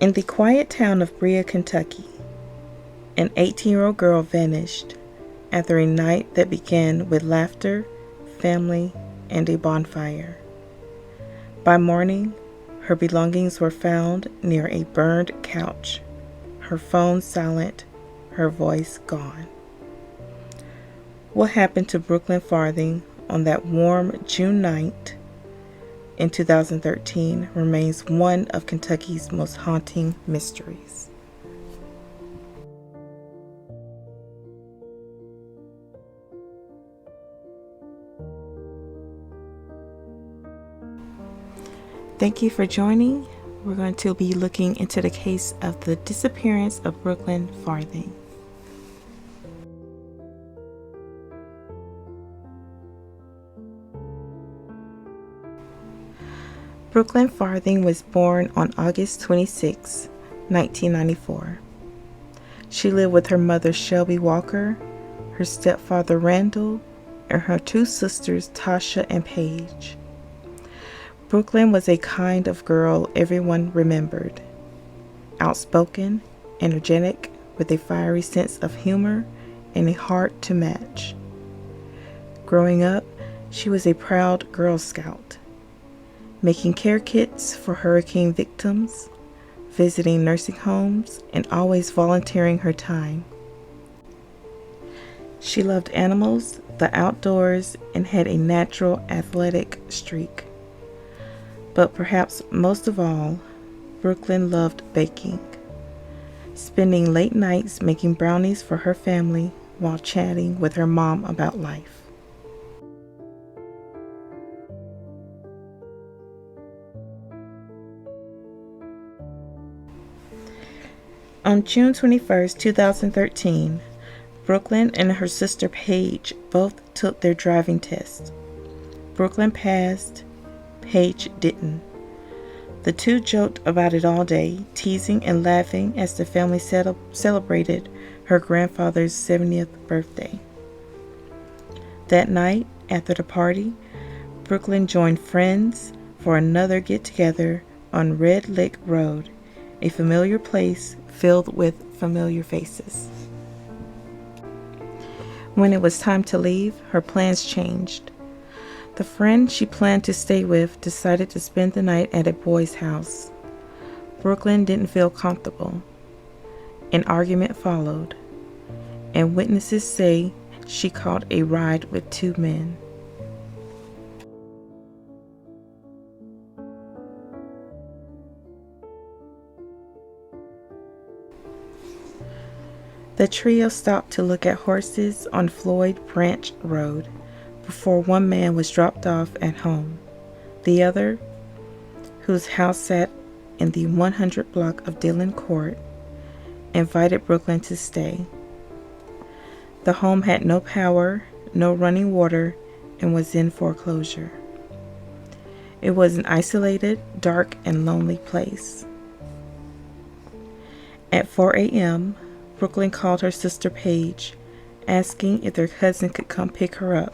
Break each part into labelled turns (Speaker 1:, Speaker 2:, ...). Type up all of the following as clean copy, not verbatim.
Speaker 1: In the quiet town of Berea, Kentucky, an 18-year-old girl vanished after a night that began with laughter, family, and a bonfire. By morning, her belongings were found near a burned couch, her phone silent, her voice gone. What happened to Brookelyn Farthing on that warm June night in 2013 remains one of Kentucky's most haunting mysteries. Thank you for joining. We're going to be looking into the case of the disappearance of Brookelyn Farthing. Brookelyn Farthing was born on August 26, 1994. She lived with her mother Shelby Walker, her stepfather Randall, and her two sisters Tasha and Paige. Brookelyn was a kind of girl everyone remembered. Outspoken, energetic, with a fiery sense of humor and a heart to match. Growing up, she was a proud Girl Scout, making care kits for hurricane victims, visiting nursing homes, and always volunteering her time. She loved animals, the outdoors, and had a natural athletic streak. But perhaps most of all, Brookelyn loved baking, spending late nights making brownies for her family while chatting with her mom about life. On June 21, 2013, Brookelyn and her sister Paige both took their driving tests. Brookelyn passed, Paige didn't. The two joked about it all day, teasing and laughing as the family celebrated her grandfather's 70th birthday. That night, after the party, Brookelyn joined friends for another get-together on Red Lick Road, a familiar place filled with familiar faces. When it was time to leave, her plans changed. The friend she planned to stay with decided to spend the night at a boy's house. Brookelyn didn't feel comfortable. An argument followed, and witnesses say she caught a ride with two men. The trio stopped to look at horses on Floyd Branch Road before one man was dropped off at home. The other, whose house sat in the 100 block of Dillon Court, invited Brookelyn to stay. The home had no power, no running water, and was in foreclosure. It was an isolated, dark, and lonely place. At 4 a.m., Brookelyn called her sister Paige, asking if their cousin could come pick her up.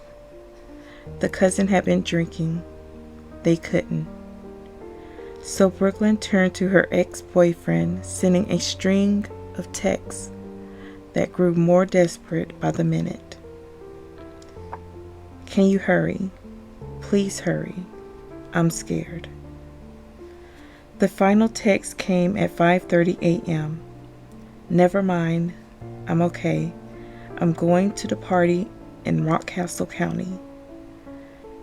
Speaker 1: The cousin had been drinking. They couldn't. So Brookelyn turned to her ex-boyfriend, sending a string of texts that grew more desperate by the minute. Can you hurry? Please hurry. I'm scared. The final text came at 5:30 a.m. Never mind. I'm okay. I'm going to the party in Rockcastle County.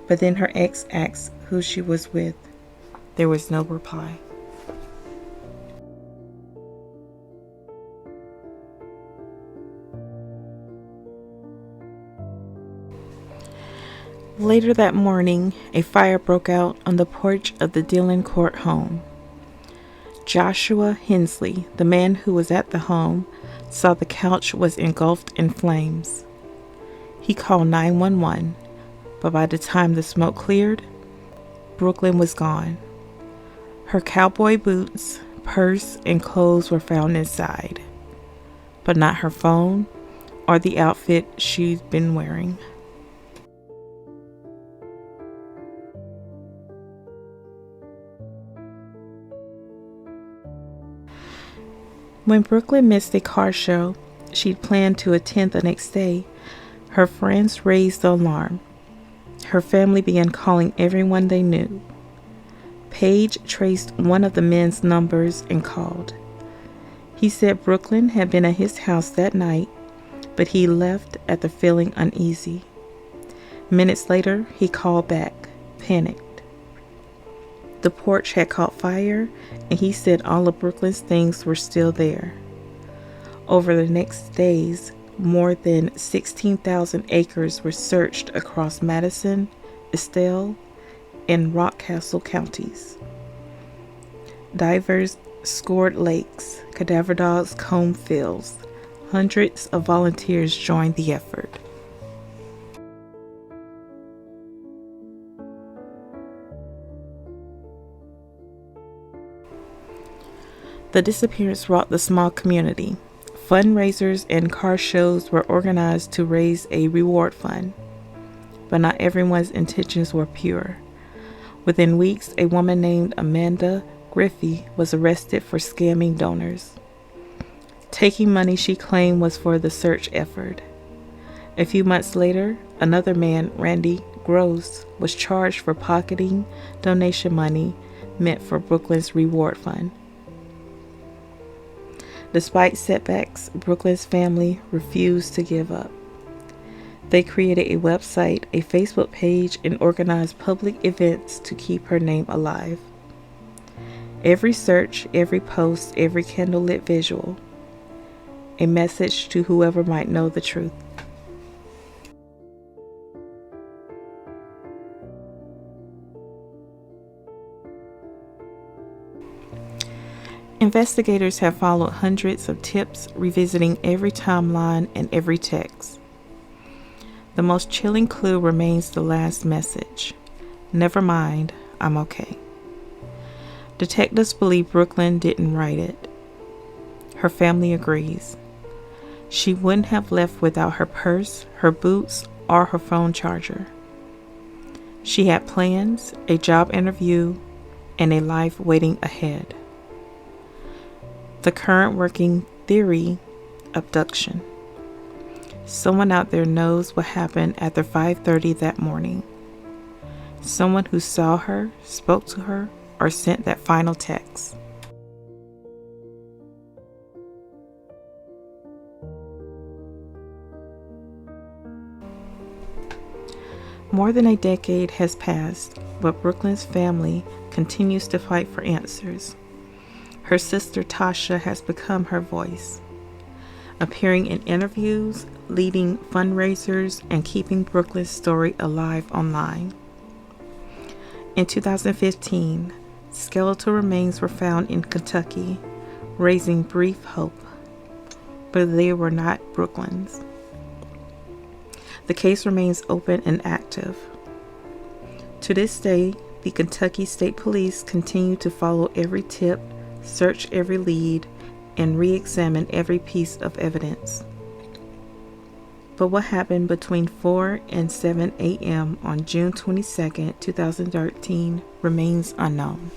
Speaker 1: But then her ex asked who she was with. There was no reply. Later that morning, a fire broke out on the porch of the Dillon Court home. Joshua Hensley, the man who was at the home, saw the couch was engulfed in flames. He called 911, but by the time the smoke cleared, Brookelyn was gone. Her cowboy boots, purse, and clothes were found inside, but not her phone or the outfit she'd been wearing. When Brooklyn missed a car show she'd planned to attend the next day, her friends raised the alarm. Her family began calling everyone they knew. Paige traced one of the men's numbers and called. He said Brooklyn had been at his house that night, but he left after feeling uneasy. Minutes later, he called back, panicked. The porch had caught fire, and he said all of Brooklyn's things were still there. Over the next days, more than 16,000 acres were searched across Madison, Estelle, and Rockcastle counties. Divers scoured lakes, cadaver dogs combed fields. Hundreds of volunteers joined the effort. The disappearance rocked the small community. Fundraisers and car shows were organized to raise a reward fund, but not everyone's intentions were pure. Within weeks, a woman named Amanda Griffey was arrested for scamming donors, taking money she claimed was for the search effort. A few months later, another man, Randy Gross, was charged for pocketing donation money meant for Brooklyn's reward fund. Despite setbacks, Brooklyn's family refused to give up. They created a website, a Facebook page, and organized public events to keep her name alive. Every search, every post, every candlelit visual, a message to whoever might know the truth. Investigators have followed hundreds of tips, revisiting every timeline and every text. The most chilling clue remains the last message. Never mind, I'm okay. Detectives believe Brooklyn didn't write it. Her family agrees. She wouldn't have left without her purse, her boots, or her phone charger. She had plans, a job interview, and a life waiting ahead. The current working theory, abduction. Someone out there knows what happened after 5:30 that morning. Someone who saw her, spoke to her, or sent that final text. More than a decade has passed, but Brooklyn's family continues to fight for answers. Her sister Tasha has become her voice, appearing in interviews, leading fundraisers, and keeping Brooklyn's story alive online. In 2015, skeletal remains were found in Kentucky, raising brief hope, but they were not Brooklyn's. The case remains open and active. To this day, the Kentucky State Police continue to follow every tip, search every lead, and re-examine every piece of evidence. But what happened between 4 and 7 a.m. on June 22, 2013 remains unknown.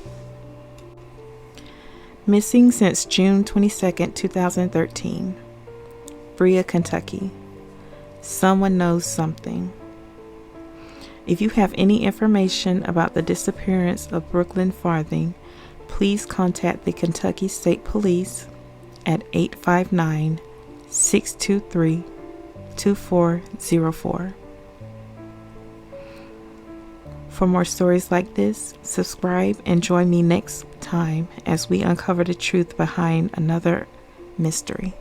Speaker 1: Missing since June 22, 2013. Berea, Kentucky. Someone knows something. If you have any information about the disappearance of Brookelyn Farthing, please contact the Kentucky State Police at 859-623-2404. For more stories like this, subscribe and join me next time as we uncover the truth behind another mystery.